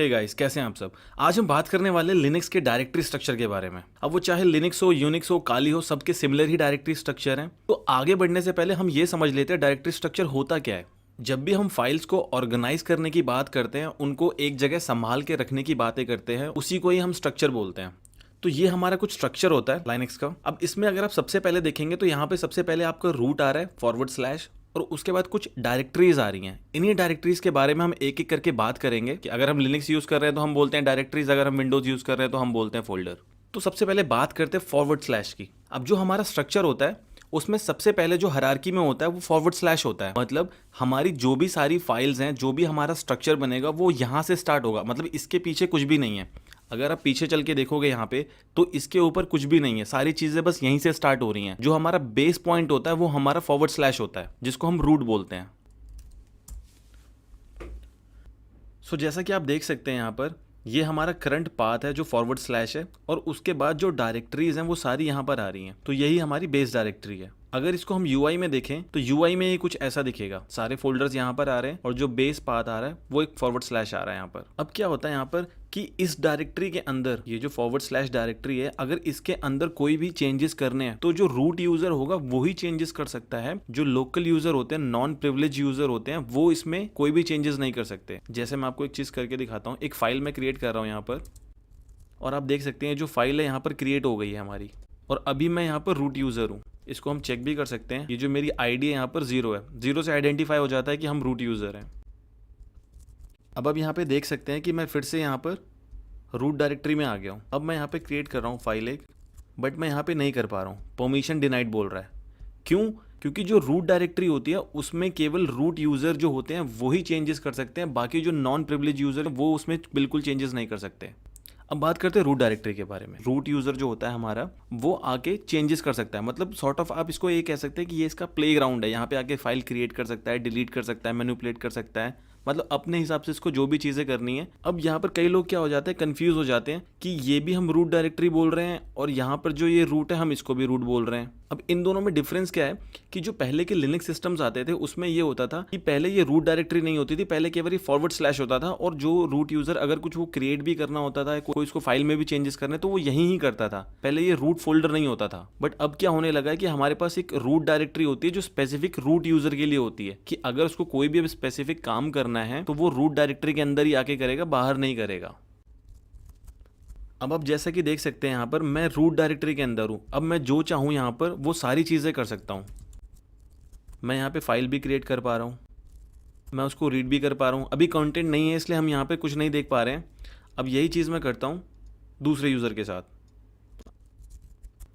Hey guys, कैसे हैं आप सब। आज हम बात करने वाले लिनक्स के डायरेक्टरी स्ट्रक्चर के बारे में। अब वो चाहे लिनक्स हो, यूनिक्स हो, काली हो, सबके सिमिलर ही डायरेक्टरी स्ट्रक्चर हैं। तो आगे बढ़ने से पहले हम ये समझ लेते हैं डायरेक्टरी स्ट्रक्चर होता क्या है। जब भी हम फाइल्स को ऑर्गेनाइज करने की बात करते हैं, उनको एक जगह संभाल के रखने की बातें करते हैं, उसी को ही हम स्ट्रक्चर बोलते हैं। तो ये हमारा कुछ स्ट्रक्चर होता है लाइनक्स का। अब इसमें अगर आप सबसे पहले देखेंगे तो यहाँ पे सबसे पहले आपका रूट आ रहा है /, और उसके बाद कुछ डायरेक्टरीज आ रही हैं। इन्हीं डायरेक्टरीज के बारे में हम एक एक करके बात करेंगे कि अगर हम लिनक्स यूज कर रहे हैं तो हम बोलते हैं डायरेक्टरीज, अगर हम विंडोज यूज कर रहे हैं तो हम बोलते हैं फोल्डर। तो सबसे पहले बात करते हैं /. की। अब जो हमारा स्ट्रक्चर होता है उसमें सबसे पहले जो हायरार्की में होता है वो /. होता है। मतलब हमारी जो भी सारी फाइल्स हैं, जो भी हमारा स्ट्रक्चर बनेगा वो यहाँ से स्टार्ट होगा। मतलब इसके पीछे कुछ भी नहीं है। अगर आप पीछे चल के देखोगे यहाँ पे तो इसके ऊपर कुछ भी नहीं है, सारी चीजें बस यहीं से स्टार्ट हो रही हैं। जो हमारा बेस पॉइंट होता है वो हमारा /. होता है, जिसको हम रूट बोलते हैं। सो जैसा कि आप देख सकते हैं यहाँ पर ये हमारा करंट पाथ है जो /. है, और उसके बाद जो डायरेक्टरीज हैं वो सारी यहाँ पर आ रही हैं। तो यही हमारी बेस डायरेक्टरी है। अगर इसको हम UI में देखें तो UI में ये कुछ ऐसा दिखेगा, सारे फोल्डर्स यहाँ पर आ रहे हैं और जो बेस पाथ आ रहा है वो एक /. आ रहा है यहाँ पर। अब क्या होता है यहाँ पर कि इस डायरेक्टरी के अंदर ये जो /. डायरेक्टरी है, अगर इसके अंदर कोई भी चेंजेस करने हैं तो जो रूट यूजर होगा वो ही चेंजेस कर सकता है। जो लोकल यूजर होते हैं, नॉन प्रिविलेज यूजर होते हैं, वो इसमें कोई भी चेंजेस नहीं कर सकते। जैसे मैं आपको एक चीज करके दिखाता हूँ। एक फाइल मैं क्रिएट कर रहा हूँ यहाँ पर, और आप देख सकते हैं जो फाइल है यहाँ पर क्रिएट हो गई है हमारी, और अभी मैं यहाँ पर रूट यूजर हूँ। इसको हम चेक भी कर सकते हैं। ये जो मेरी आईडी है यहाँ पर 0 है, 0 से आइडेंटिफाई हो जाता है कि हम रूट यूजर हैं। अब यहाँ पे देख सकते हैं कि मैं फिर से यहाँ पर रूट डायरेक्टरी में आ गया हूँ। अब मैं यहाँ पे क्रिएट कर रहा हूँ फाइल एक, बट मैं यहाँ पे नहीं कर पा रहा हूँ, परमिशन डिनाइड बोल रहा है। क्यों? क्योंकि जो रूट डायरेक्टरी होती है उसमें केवल रूट यूजर जो होते हैं वो ही चेंजेस कर सकते हैं, बाकी जो नॉन प्रिविलेज यूजर है वो उसमें बिल्कुल चेंजेस नहीं कर सकते। अब बात करते हैं रूट डायरेक्टरी के बारे में। रूट यूजर जो होता है हमारा वो आके चेंजेस कर सकता है। मतलब सॉर्ट ऑफ आप इसको ये कह सकते हैं कि ये इसका प्लेग्राउंड है। यहाँ पे आके फाइल क्रिएट कर सकता है, डिलीट कर सकता है, मैनिपुलेट कर सकता है, मतलब अपने हिसाब से इसको जो भी चीज़ें करनी है। अब यहाँ पर कई लोग क्या हो जाते हैं, कंफ्यूज हो जाते हैं कि ये भी हम रूट डायरेक्टरी बोल रहे हैं और यहाँ पर जो ये रूट है हम इसको भी रूट बोल रहे हैं। अब इन दोनों में डिफरेंस क्या है कि जो पहले के लिनक्स सिस्टम्स आते थे उसमें ये होता था कि पहले ये रूट डायरेक्टरी नहीं होती थी, पहले केवल /. होता था, और जो रूट यूजर अगर कुछ वो क्रिएट भी करना होता था, कोई इसको फाइल में भी चेंजेस करने, तो वो यहीं ही करता था। पहले ये रूट फोल्डर नहीं होता था। बट अब क्या होने लगा है कि हमारे पास एक रूट डायरेक्टरी होती है जो स्पेसिफिक रूट यूजर के लिए होती है, कि अगर उसको कोई भी स्पेसिफिक काम करना है तो वो रूट डायरेक्टरी के अंदर ही आके करेगा, बाहर नहीं करेगा। अब आप जैसा कि देख सकते हैं यहाँ पर मैं रूट डायरेक्टरी के अंदर हूँ। अब मैं जो चाहूँ यहाँ पर वो सारी चीज़ें कर सकता हूँ। मैं यहाँ पे फाइल भी क्रिएट कर पा रहा हूँ, मैं उसको रीड भी कर पा रहा हूँ। अभी कंटेंट नहीं है इसलिए हम यहाँ पे कुछ नहीं देख पा रहे हैं। अब यही चीज़ मैं करता हूँ दूसरे यूज़र के साथ।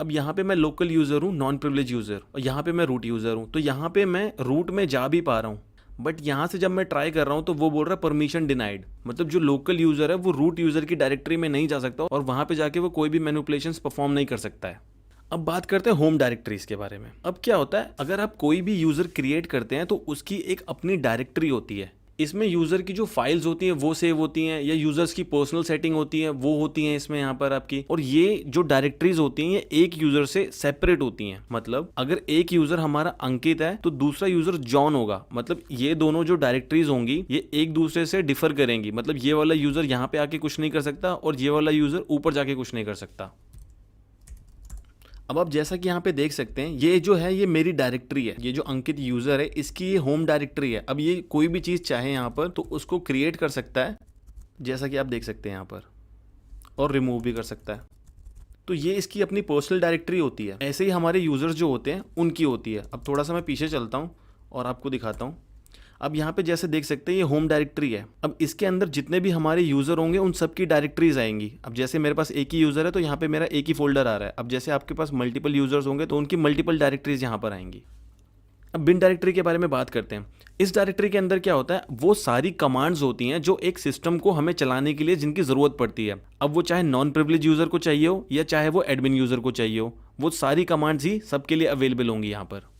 अब यहाँ पे मैं लोकल यूज़र हूँ, नॉन प्रिविलेज यूज़र, और यहाँ पे मैं रूट यूज़र हूँ। तो यहाँ पे मैं रूट में जा भी पा रहा हूँ, बट यहाँ से जब मैं ट्राई कर रहा हूँ तो वो बोल रहा है परमिशन डिनाइड। मतलब जो लोकल यूज़र है वो रूट यूज़र की डायरेक्टरी में नहीं जा सकता और वहाँ पे जाके वो कोई भी मैनिपुलेशंस परफॉर्म नहीं कर सकता है। अब बात करते हैं होम डायरेक्टरीज के बारे में। अब क्या होता है, अगर आप कोई भी यूज़र क्रिएट करते हैं तो उसकी एक अपनी डायरेक्टरी होती है। इसमें यूज़र की जो फाइल्स होती हैं वो सेव होती हैं, या यूज़र्स की पर्सनल सेटिंग होती है वो होती हैं इसमें यहाँ पर आपकी। और ये जो डायरेक्टरीज होती हैं ये एक यूज़र से सेपरेट होती हैं। मतलब अगर एक यूज़र हमारा अंकित है तो दूसरा यूज़र जॉन होगा। मतलब ये दोनों जो डायरेक्टरीज होंगी ये एक दूसरे से डिफर करेंगी। मतलब ये वाला यूज़र यहाँ पे आके कुछ नहीं कर सकता और ये वाला यूज़र ऊपर जाके कुछ नहीं कर सकता। अब आप जैसा कि यहाँ पे देख सकते हैं ये जो है ये मेरी डायरेक्टरी है। ये जो अंकित यूज़र है इसकी ये होम डायरेक्टरी है। अब ये कोई भी चीज़ चाहे यहाँ पर तो उसको क्रिएट कर सकता है, जैसा कि आप देख सकते हैं यहाँ पर, और रिमूव भी कर सकता है। तो ये इसकी अपनी पर्सनल डायरेक्टरी होती है। ऐसे ही हमारे यूज़र्स जो होते हैं उनकी होती है। अब थोड़ा सा मैं पीछे चलता हूँ और आपको दिखाता हूँ। अब यहाँ पे जैसे देख सकते हैं ये होम डायरेक्टरी है। अब इसके अंदर जितने भी हमारे यूज़र होंगे उन सब की डायरेक्टरीज आएंगी। अब जैसे मेरे पास एक ही यूज़र है तो यहाँ पे मेरा एक ही फोल्डर आ रहा है। अब जैसे आपके पास मल्टीपल यूज़र्स होंगे तो उनकी मल्टीपल डायरेक्टरीज यहाँ पर आएंगी। अब बिन डायरेक्टरी के बारे में बात करते हैं। इस डायरेक्टरी के अंदर क्या होता है, वो सारी कमांड्स होती हैं जो एक सिस्टम को हमें चलाने के लिए जिनकी ज़रूरत पड़ती है। अब वो चाहे नॉन प्रिविलेज यूज़र को चाहिए हो या चाहे वो एडमिन यूज़र को चाहिए हो, वो सारी कमांड्स ही सबके लिए अवेलेबल होंगी यहाँ पर।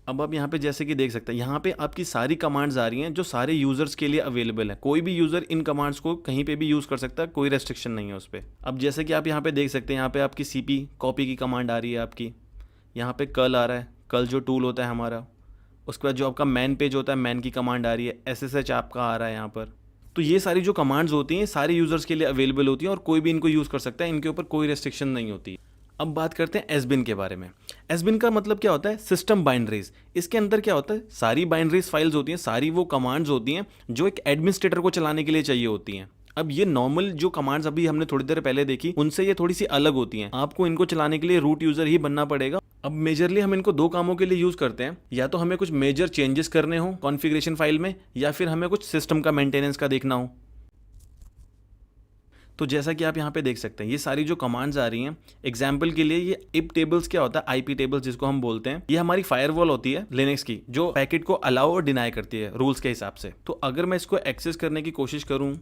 अब आप यहाँ पे जैसे कि देख सकते हैं यहाँ पे आपकी सारी कमांड्स आ रही हैं जो सारे यूजर्स के लिए अवेलेबल है। कोई भी यूजर इन कमांड्स को कहीं पे भी यूज कर सकता है, कोई रेस्ट्रिक्शन नहीं है उस पर। अब जैसे कि आप यहाँ पे देख सकते हैं यहाँ पे आपकी सीपी कॉपी की कमांड आ रही है आपकी। यहाँ पे कर्ल आ रहा है, कर्ल जो टूल होता है हमारा, उसके बाद जो आपका मैन पेज होता है, मैन की कमांड आ रही है, SSH आपका आ रहा है यहाँ पर। तो ये सारी जो कमांड्स होती हैं सारे यूजर्स के लिए अवेलेबल होती हैं और कोई भी इनको यूज़ कर सकता है, इनके ऊपर कोई रेस्ट्रिक्शन नहीं होती। अब बात करते हैं एसबिन के बारे में। एसबिन का मतलब क्या होता है? System binaries. इसके अंदर क्या होता है? सारी बाइनरीज फाइल्स होती हैं, सारी वो कमांड्स होती हैं जो एक एडमिनिस्ट्रेटर को चलाने के लिए चाहिए होती हैं। अब ये नॉर्मल जो कमांड्स अभी हमने थोड़ी देर पहले देखी, उनसे ये थोड़ी सी अलग होती हैं। आपको इनको चलाने के लिए रूट यूजर ही बनना पड़ेगा। अब मेजरली हम इनको दो कामों के लिए यूज करते हैं, या तो हमें कुछ मेजर चेंजेस करने हो कॉन्फ़िगरेशन फाइल में, या फिर हमें कुछ सिस्टम का मेंटेनेंस का देखना हो। तो जैसा कि आप यहाँ पे देख सकते हैं, ये सारी जो कमांड्स आ रही हैं, एग्जाम्पल के लिए ये इफ टेबल्स क्या होता है, आईपी टेबल्स जिसको हम बोलते हैं, ये हमारी फायरवॉल होती है लिनक्स की, जो पैकेट को अलाउ और डिनाई करती है रूल्स के हिसाब से। तो अगर मैं इसको एक्सेस करने की कोशिश करूँ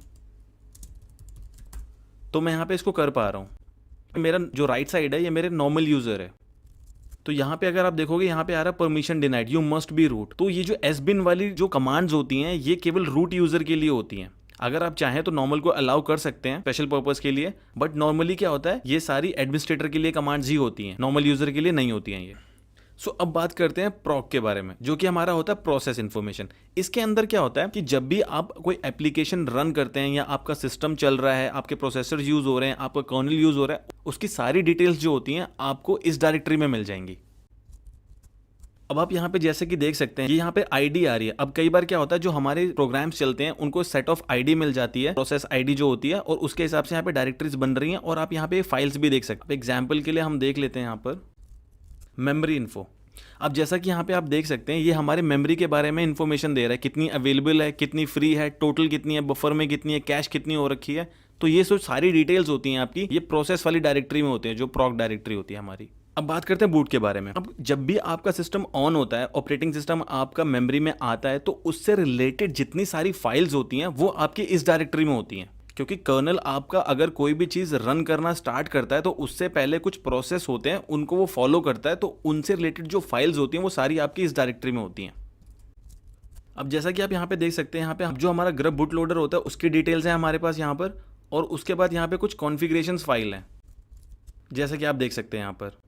तो मैं यहाँ पे इसको कर पा रहा हूँ। मेरा जो राइट साइड है ये मेरे नॉर्मल यूजर है। तो यहाँ पे अगर आप देखोगे, यहाँ पे आ रहा है permission denied, you must be root. तो ये जो एसबिन वाली जो कमांड्स होती हैं ये केवल रूट यूजर के लिए होती हैं। अगर आप चाहें तो नॉर्मल को अलाउ कर सकते हैं स्पेशल पर्पस के लिए, बट नॉर्मली क्या होता है, ये सारी एडमिनिस्ट्रेटर के लिए कमांड्स ही होती हैं, नॉर्मल यूजर के लिए नहीं होती हैं ये। सो अब बात करते हैं प्रॉक के बारे में, जो कि हमारा होता है प्रोसेस इन्फॉर्मेशन। इसके अंदर क्या होता है कि जब भी आप कोई एप्लीकेशन रन करते हैं या आपका सिस्टम चल रहा है, आपके प्रोसेसर यूज हो रहे हैं, आपका कर्नल यूज हो रहा है, उसकी सारी डिटेल्स जो होती हैं आपको इस डायरेक्टरी में मिल जाएंगी। अब आप यहाँ पे जैसे कि देख सकते हैं, ये यहाँ पे आईडी आ रही है। अब कई बार क्या होता है, जो हमारे प्रोग्राम्स चलते हैं उनको सेट ऑफ आईडी मिल जाती है, प्रोसेस आईडी जो होती है, और उसके हिसाब से यहाँ पे डायरेक्टरीज बन रही हैं और आप यहाँ पे फाइल्स भी देख सकते हैं। एग्जाम्पल के लिए हम देख लेते हैं यहाँ पर मेमोरी इन्फो। अब जैसा कि यहाँ पे आप देख सकते हैं, ये हमारे मेमोरी के बारे में इंफॉर्मेशन दे रहा है, कितनी अवेलेबल है, कितनी फ्री है, टोटल कितनी है, बफर में कितनी है, कैश कितनी हो रखी है। तो ये सब सारी डिटेल्स होती हैं आपकी, ये प्रोसेस वाली डायरेक्टरी में होते हैं, जो प्रॉक डायरेक्टरी होती है हमारी। अब बात करते हैं बूट के बारे में। अब जब भी आपका सिस्टम ऑन होता है, ऑपरेटिंग सिस्टम आपका मेमोरी में आता है, तो उससे रिलेटेड जितनी सारी फाइल्स होती हैं वो आपकी इस डायरेक्टरी में होती हैं। क्योंकि कर्नल आपका अगर कोई भी चीज़ रन करना स्टार्ट करता है तो उससे पहले कुछ प्रोसेस होते हैं, उनको वो फॉलो करता है, तो उनसे रिलेटेड जो फाइल्स होती हैं वो सारी आपकी इस डायरेक्टरी में होती हैं। अब जैसा कि आप यहाँ पे देख सकते हैं, यहाँ पे जो हमारा ग्रब बूट लोडर होता है उसकी डिटेल्स हैं हमारे पास यहाँ पर, और उसके बाद यहाँ पे कुछ कॉन्फ़िगरेशन फाइल हैं, जैसा कि आप देख सकते हैं यहाँ पर।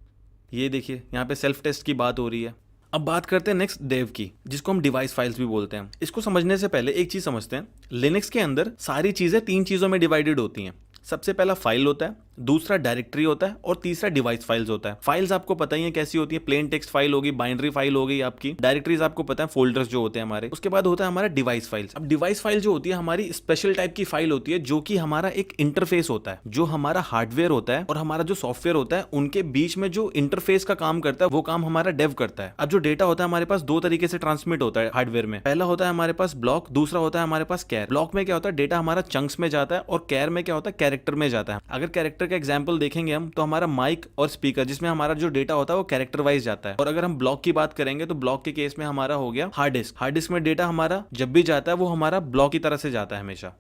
ये देखिए, यहाँ पे सेल्फ टेस्ट की बात हो रही है। अब बात करते हैं नेक्स्ट डेव की, जिसको हम डिवाइस फाइल्स भी बोलते हैं। इसको समझने से पहले एक चीज समझते हैं, लिनक्स के अंदर सारी चीजें तीन चीजों में डिवाइडेड होती हैं। सबसे पहला फाइल होता है, दूसरा डायरेक्टरी होता है, और तीसरा डिवाइस फाइल्स होता है। फाइल्स आपको पता ही है कैसी होती है, प्लेन टेक्स्ट फाइल होगी, बाइनरी फाइल हो गई आपकी। डायरेक्टरीज आपको पता है, फोल्डर्स जो होते हैं हमारे। उसके बाद होता है हमारा डिवाइस फाइल्स। अब डिवाइस फाइल जो होती है हमारी स्पेशल टाइप की फाइल होती है, जो कि हमारा एक इंटरफेस होता है, जो हमारा हार्डवेयर होता है और हमारा जो सॉफ्टवेयर होता है, उनके बीच में जो इंटरफेस का काम करता है वो काम हमारा डेव करता है। अब जो डेटा होता है हमारे पास दो तरीके से ट्रांसमिट होता है हार्डवेयर में। पहला होता है हमारे पास ब्लॉक, दूसरा होता है हमारे पास कैर। ब्लॉक में क्या होता है, डेटा हमारा चंक्स में जाता है, और कैर में क्या होता है, कैरेक्टर में जाता है। अगर कैरेक्टर का एग्जांपल देखेंगे हम, तो हमारा माइक और स्पीकर, जिसमें हमारा जो डेटा होता है वो कैरेक्टर वाइज जाता है। और अगर हम ब्लॉक की बात करेंगे तो ब्लॉक के केस में हमारा हो गया हार्ड डिस्क। हार्ड डिस्क में डेटा हमारा जब भी जाता है वो हमारा ब्लॉक की तरह से जाता है हमेशा।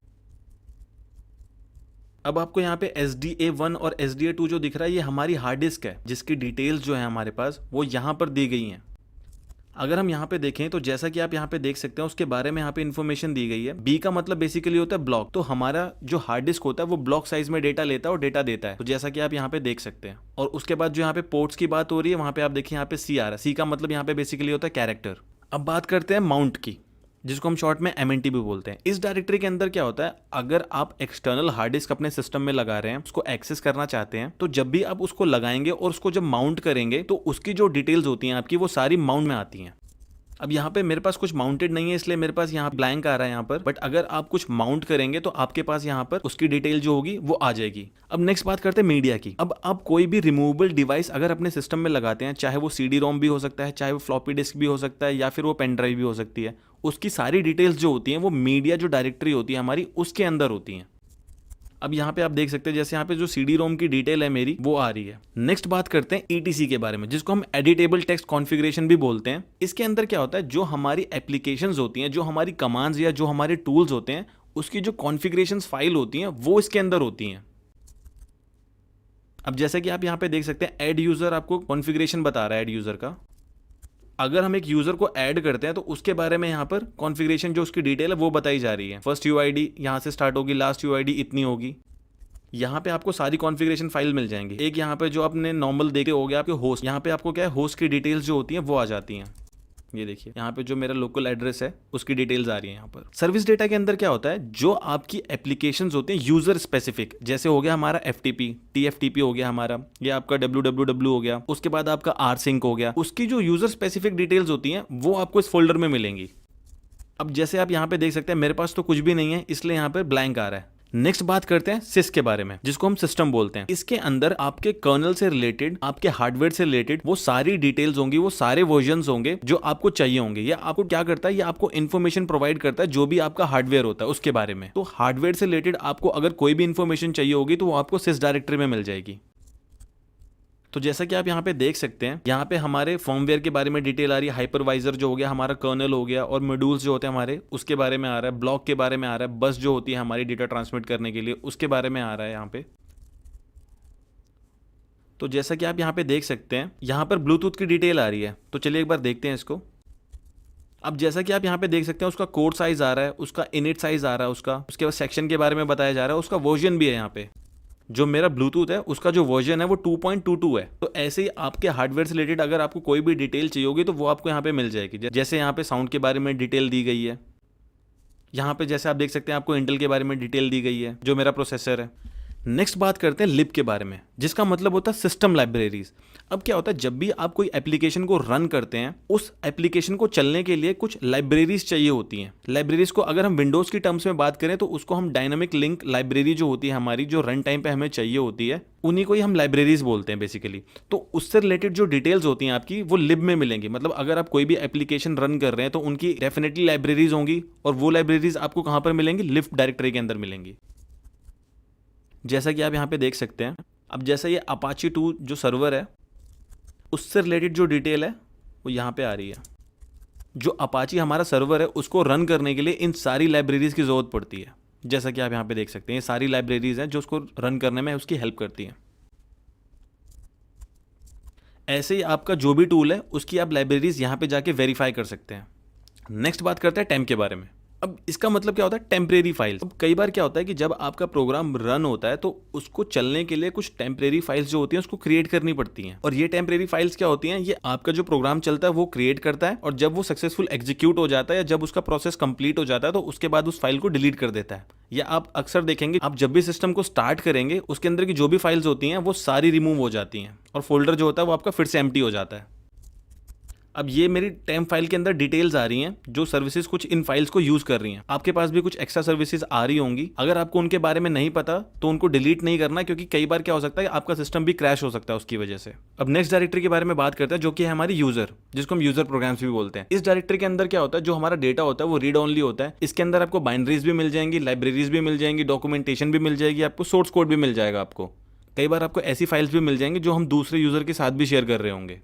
अब आपको यहाँ पे SDA1 और SDA2 जो दिख रहा है, ये हमारी हार्ड डिस्क है, जिसकी डिटेल्स जो है हमारे पास वो यहाँ पर दी गई हैं। अगर हम यहाँ पे देखें तो जैसा कि आप यहाँ पे देख सकते हैं, उसके बारे में यहाँ पे इन्फॉर्मेशन दी गई है। बी का मतलब बेसिकली होता है ब्लॉक। तो हमारा जो हार्ड डिस्क होता है वो ब्लॉक साइज में डेटा लेता है और डेटा देता है, तो जैसा कि आप यहाँ पे देख सकते हैं। और उसके बाद जो यहाँ पे पोर्ट्स की बात हो रही है, वहाँ पे आप देखिए यहाँ पे C आ रहा है। C का मतलब यहाँ पे बेसिकली होता है कैरेक्टर। अब बात करते हैं माउंट की, जिसको हम शॉर्ट में MNT भी बोलते हैं। इस डायरेक्टरी के अंदर क्या होता है, अगर आप एक्सटर्नल हार्ड डिस्क अपने सिस्टम में लगा रहे हैं, उसको एक्सेस करना चाहते हैं, तो जब भी आप उसको लगाएंगे और उसको जब माउंट करेंगे तो उसकी जो डिटेल्स होती हैं आपकी, वो सारी माउंट में आती हैं। अब यहाँ पे मेरे पास कुछ माउंटेड नहीं है, इसलिए मेरे पास यहाँ ब्लैंक आ रहा है यहाँ पर, बट अगर आप कुछ माउंट करेंगे तो आपके पास यहाँ पर उसकी डिटेल जो होगी वो आ जाएगी। अब नेक्स्ट बात करते हैं मीडिया की। अब आप कोई भी रिमूवेबल डिवाइस अगर अपने सिस्टम में लगाते हैं, चाहे वो CD-ROM भी हो सकता है, चाहे वो फ्लॉपी डिस्क भी हो सकता है, या फिर वो पेन ड्राइव भी हो सकती है, उसकी सारी डिटेल्स जो होती हैं वो मीडिया जो डायरेक्टरी होती है हमारी, उसके अंदर होती हैं। अब यहाँ पे आप देख सकते हैं, जैसे यहाँ पे जो CD-ROM की डिटेल है मेरी, वो आ रही है। नेक्स्ट बात करते हैं ETC के बारे में, जिसको हम एडिटेबल टेक्स्ट कॉन्फ़िगरेशन भी बोलते हैं। इसके अंदर क्या होता है, जो हमारी एप्लीकेशंस होती हैं, जो हमारी कमांड्स या जो हमारे टूल्स होते हैं, उसकी जो कॉन्फ़िगरेशन फाइल होती हैं वो इसके अंदर होती हैं। अब जैसे कि आप यहाँ पे देख सकते हैं, ऐड यूजर आपको कॉन्फ़िगरेशन बता रहा है ऐड यूजर का। अगर हम एक यूजर को ऐड करते हैं तो उसके बारे में यहाँ पर कॉन्फ़िगरेशन जो उसकी डिटेल है वो बताई जा रही है। फर्स्ट UID यहाँ से स्टार्ट होगी, लास्ट UID इतनी होगी। यहाँ पे आपको सारी कॉन्फ़िगरेशन फाइल मिल जाएंगी। एक यहाँ पे जो आपने नॉर्मल देखे हो गया आपके होस्ट, यहाँ पे आपको क्या है, होस्ट की डिटेल्स जो होती हैं वो आ जाती हैं। ये देखिए यहाँ पे जो मेरा लोकल एड्रेस है उसकी डिटेल्स आ रही है यहाँ पर। सर्विस डेटा के अंदर क्या होता है, जो आपकी एप्लीकेशंस होते हैं यूजर स्पेसिफिक, जैसे हो गया हमारा FTP, TFTP हो गया हमारा, ये आपका www हो गया, उसके बाद आपका rsync हो गया, उसकी जो यूजर स्पेसिफिक डिटेल्स होती हैं वो आपको इस फोल्डर में मिलेंगी। अब जैसे आप यहाँ पे देख सकते हैं मेरे पास तो कुछ भी नहीं है, इसलिए यहाँ पे ब्लैंक आ रहा है। नेक्स्ट बात करते हैं सिस के बारे में, जिसको हम सिस्टम बोलते हैं। इसके अंदर आपके कर्नल से रिलेटेड, आपके हार्डवेयर से रिलेटेड वो सारी डिटेल्स होंगी, वो सारे वर्जन्स होंगे जो आपको चाहिए होंगे। ये आपको क्या करता है, ये आपको इन्फॉर्मेशन प्रोवाइड करता है जो भी आपका हार्डवेयर होता है उसके बारे में। तो हार्डवेयर से रिलेटेड आपको अगर कोई भी इन्फॉर्मेशन चाहिए होगी तो वो आपको सिस डायरेक्टरी में मिल जाएगी। तो जैसा कि आप यहाँ पे देख सकते हैं, यहाँ पे हमारे फर्मवेयर के बारे में डिटेल आ रही है, हाइपरवाइजर जो हो गया, हमारा कर्नल हो गया, और मॉड्यूल्स जो होते हैं हमारे उसके बारे में आ रहा है, ब्लॉक के बारे में आ रहा है, बस जो होती है हमारी डेटा ट्रांसमिट करने के लिए उसके बारे में आ रहा है यहाँ पे। तो जैसा कि आप यहाँ पे देख सकते हैं, यहाँ पर ब्लूटूथ की डिटेल आ रही है। तो चलिए एक बार देखते हैं इसको। अब जैसा कि आप यहाँ पे देख सकते हैं, उसका कोड साइज आ रहा है, उसका इनिट साइज आ रहा है, उसके बाद सेक्शन के बारे में बताया जा रहा है, उसका वर्जन भी है। यहाँ पे जो मेरा ब्लूटूथ है उसका जो वर्जन है वो 2.22 है। तो ऐसे ही आपके हार्डवेयर से रिलेटेड अगर आपको कोई भी डिटेल चाहिए होगी तो वो आपको यहाँ पे मिल जाएगी। जैसे यहाँ पे साउंड के बारे में डिटेल दी गई है, यहाँ पे जैसे आप देख सकते हैं आपको इंटेल के बारे में डिटेल दी गई है, जो मेरा प्रोसेसर है। नेक्स्ट बात करते हैं लिब के बारे में, जिसका मतलब होता है सिस्टम लाइब्रेरीज। अब क्या होता है, जब भी आप कोई एप्लीकेशन को रन करते हैं, उस एप्लीकेशन को चलने के लिए कुछ लाइब्रेरीज चाहिए होती हैं। लाइब्रेरीज को अगर हम विंडोज की टर्म्स में बात करें तो उसको हम डायनामिक लिंक लाइब्रेरी जो होती है हमारी, जो रन टाइम पे हमें चाहिए होती है, उन्हीं को ही हम लाइब्रेरीज बोलते हैं बेसिकली। तो उससे रिलेटेड जो डिटेल्स होती हैं आपकी वो लिब में मिलेंगी। मतलब अगर आप कोई भी एप्लीकेशन रन कर रहे हैं तो उनकी डेफिनेटली लाइब्रेरीज होंगी, और वो लाइब्रेरीज आपको कहाँ पर मिलेंगी, लिब डायरेक्टरी के अंदर मिलेंगी, जैसा कि आप यहाँ पे देख सकते हैं। अब जैसा ये अपाची 2 जो सर्वर है उससे रिलेटेड जो डिटेल है वो यहाँ पे आ रही है। जो अपाची हमारा सर्वर है उसको रन करने के लिए इन सारी लाइब्रेरीज की ज़रूरत पड़ती है, जैसा कि आप यहाँ पे देख सकते हैं। ये सारी लाइब्रेरीज हैं जो उसको रन करने में उसकी हेल्प करती हैं। ऐसे ही आपका जो भी टूल है उसकी आप लाइब्रेरीज यहाँ पे जाके वेरीफाई कर सकते हैं। नेक्स्ट बात करते हैं टेम्प के बारे में। अब इसका मतलब क्या होता है, टेम्परेरी फाइल्स। अब कई बार क्या होता है कि जब आपका प्रोग्राम रन होता है तो उसको चलने के लिए कुछ टेम्परेरी फाइल्स जो होती हैं उसको क्रिएट करनी पड़ती हैं। और ये टेम्परेरी फाइल्स क्या होती हैं, ये आपका जो प्रोग्राम चलता है वो क्रिएट करता है, और जब वो सक्सेसफुल एग्जीक्यूट हो जाता है या जब उसका प्रोसेस कंप्लीट हो जाता है तो उसके बाद उस फाइल को डिलीट कर देता है। या आप अक्सर देखेंगे, आप जब भी सिस्टम को स्टार्ट करेंगे उसके अंदर की जो भी फाइल्स होती हैं वो सारी रिमूव हो जाती हैं, और फोल्डर जो होता है वो आपका फिर से एम्प्टी हो जाता है। अब ये मेरी टेम्प फाइल के अंदर डिटेल्स आ रही हैं, जो सर्विसेज कुछ इन फाइल्स को यूज कर रही हैं। आपके पास भी कुछ एक्स्ट्रा सर्विसेज आ रही होंगी, अगर आपको उनके बारे में नहीं पता तो उनको डिलीट नहीं करना, क्योंकि कई बार क्या हो सकता है आपका सिस्टम भी क्रैश हो सकता है उसकी वजह से। अब नेक्स्ट डायरेक्टरी के बारे में बात करते हैं, जो कि है हमारी यूजर, जिसको हम यूजर प्रोग्राम्स भी बोलते हैं। इस डायरेक्टरी के अंदर क्या होता है, जो हमारा डेटा होता है वो रीड ओनली होता है। इसके अंदर आपको बाइनरीज भी मिल जाएंगी, लाइब्रेरीज भी मिल जाएंगी, डॉक्यूमेंटेशन भी मिल जाएगी, आपको सोर्स कोड भी मिल जाएगा। आपको कई बार आपको ऐसी फाइल्स भी मिल जाएंगी जो हम दूसरे यूजर के साथ भी शेयर कर रहे होंगे।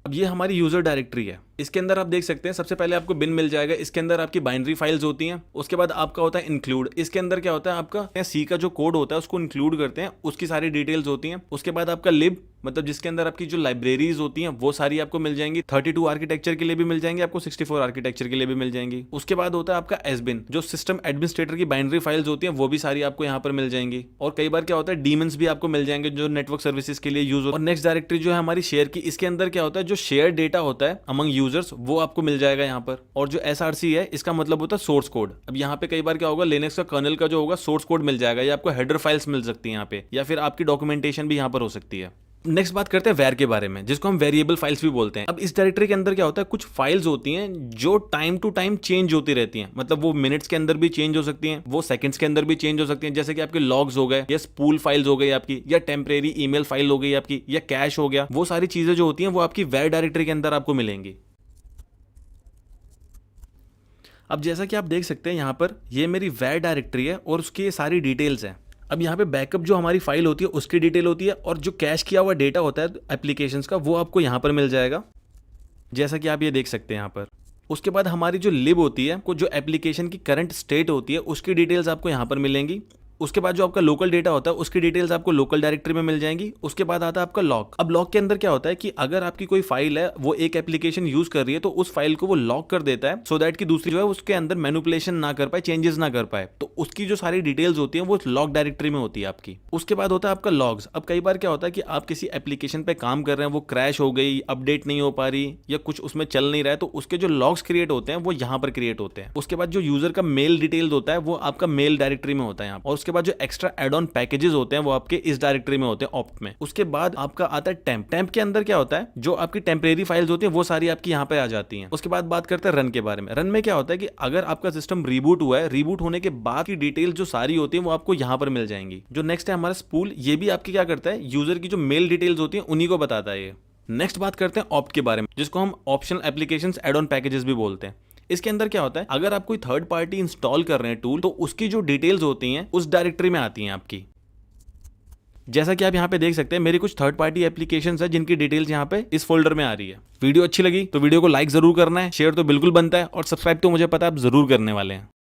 अब ये हमारी यूजर डायरेक्टरी है। इसके अंदर आप देख सकते हैं सबसे पहले आपको बिन मिल जाएगा, इसके अंदर आपकी बाइनरी फाइल्स होती हैं। उसके बाद आपका होता है इंक्लूड, इसके अंदर क्या होता है आपका सी का जो कोड होता है उसको इंक्लूड करते हैं, उसकी सारी डिटेल्स होती हैं। उसके बाद आपका लिब, मतलब जिसके अंदर आपकी जो लाइब्रेरीज होती हैं वो सारी आपको मिल जाएंगी। 32 आर्किटेक्चर के लिए भी मिल जाएंगे, आपको 64 आर्किटेक्चर के लिए भी मिल जाएंगी। उसके बाद होता है आपका एसबिन, जो सिस्टम एडमिनिस्ट्रेटर की बाइनरी फाइल्स होती हैं वो भी सारी आपको यहाँ पर मिल जाएंगी। और कई बार क्या होता है डीमंस भी आपको मिल जाएंगे जो नेटवर्क सर्विसेज के लिए यूज हो। और नेक्स्ट डायरेक्टरी जो है हमारी शेयर की, इसके अंदर क्या होता है जो शेयर डेटा होता है अमंग यूजर्स वो आपको मिल जाएगा यहाँ पर। और जो SRC है इसका मतलब होता है सोर्स कोड। अब यहाँ पे कई बार क्या होगा, लिनक्स का कर्नल का जो होगा सोर्स कोड मिल जाएगा, या आपको हेडर फाइल्स मिल सकती है यहाँ पे, या फिर आपकी डॉक्यूमेंटेशन भी यहाँ पर हो सकती है। नेक्स्ट बात करते हैं वेर के बारे में, जिसको हम वेरिएबल फाइल्स भी बोलते हैं। अब इस डायरेक्टरी के अंदर क्या होता है, कुछ फाइल्स होती हैं जो टाइम टू टाइम चेंज होती रहती हैं। मतलब वो मिनट्स के अंदर भी चेंज हो सकती हैं, वो सेकंड्स के अंदर भी चेंज हो सकती हैं। जैसे कि आपके लॉग्स हो गए, या स्पूल फाइल्स हो गई आपकी, या टेम्परेरी ईमेल फाइल हो गई आपकी, या कैश हो गया। वो सारी चीजें जो होती हैं वो आपकी वेर डायरेक्टरी के अंदर आपको मिलेंगी। अब जैसा कि आप देख सकते हैं यहाँ पर ये मेरी वेर डायरेक्टरी है और उसकी ये सारी डिटेल्स हैं। अब यहाँ पे बैकअप जो हमारी फाइल होती है उसकी डिटेल होती है, और जो कैश किया हुआ डेटा होता है एप्लीकेशंस का वो आपको यहाँ पर मिल जाएगा, जैसा कि आप ये देख सकते हैं यहाँ पर। उसके बाद हमारी जो लिब होती है, को जो एप्लीकेशन की करंट स्टेट होती है उसकी डिटेल्स आपको यहाँ पर मिलेंगी। उसके बाद जो आपका लोकल डेटा होता है उसकी डिटेल्स आपको लोकल डायरेक्टरी में मिल जाएंगी। उसके बाद आता है आपका लॉक। अब लॉक के अंदर क्या होता है कि अगर आपकी कोई फाइल है वो एक एप्लीकेशन यूज कर रही है तो उस फाइल को वो लॉक कर देता है, सो दैट कि दूसरी जो है उसके अंदर मैनिपुलेशन ना कर पाए, चेंजेस ना कर पाए। तो उसकी जो सारी डिटेल्स होती है वो लॉक डायरेक्टरी में होती है आपकी। उसके बाद होता है आपका लॉग्स। अब कई बार क्या होता है कि आप किसी एप्लीकेशन पे काम कर रहे हैं, वो क्रैश हो गई, अपडेट नहीं हो पा रही या कुछ उसमें चल नहीं रहा है, तो उसके जो लॉग्स क्रिएट होते हैं वो यहाँ पर क्रिएट होते हैं। उसके बाद जो यूजर का मेल डिटेल्स होता है वो आपका मेल डायरेक्टरी में होता है यहाँ। और उसके बाद जो एक्स्ट्रा एड ऑन पैकेजेस होते हैं वो आपके इस डायरेक्टरी में होते हैं, ऑप्ट में। उसके बाद आपका आता है टेम्प। टेम्प के अंदर क्या होता है, जो आपकी टेम्परेरी फाइल्स होती है वो सारी आपकी यहाँ पे आ जाती हैं। उसके बाद बात करते हैं रन के बारे में। रन में क्या होता है कि अगर आपका सिस्टम रीबूट हुआ है, रीबूट होने के बाद की डिटेल जो सारी होती है वो आपको यहाँ पर मिल जाएंगी। जो नेक्स्ट है हमारा स्पूल, ये भी आपकी क्या करता है, यूजर की जो मेल डिटेल्स होती है उन्हीं को बताता है ये। नेक्स्ट बात करते हैं ऑप्ट के बारे में, जिसको हम optional applications add on packages भी बोलते हैं। इसके अंदर क्या होता है, अगर आप कोई थर्ड पार्टी इंस्टॉल कर रहे हैं टूल, तो उसकी जो डिटेल्स होती हैं उस डायरेक्टरी में आती हैं आपकी। जैसा कि आप यहाँ पे देख सकते हैं मेरी कुछ थर्ड पार्टी एप्लीकेशंस है जिनकी डिटेल्स यहाँ पे इस फोल्डर में आ रही है। वीडियो अच्छी लगी तो वीडियो को लाइक जरूर करना है, शेयर तो बिल्कुल बनता है, और सब्सक्राइब तो मुझे पता है आप जरूर करने वाले हैं।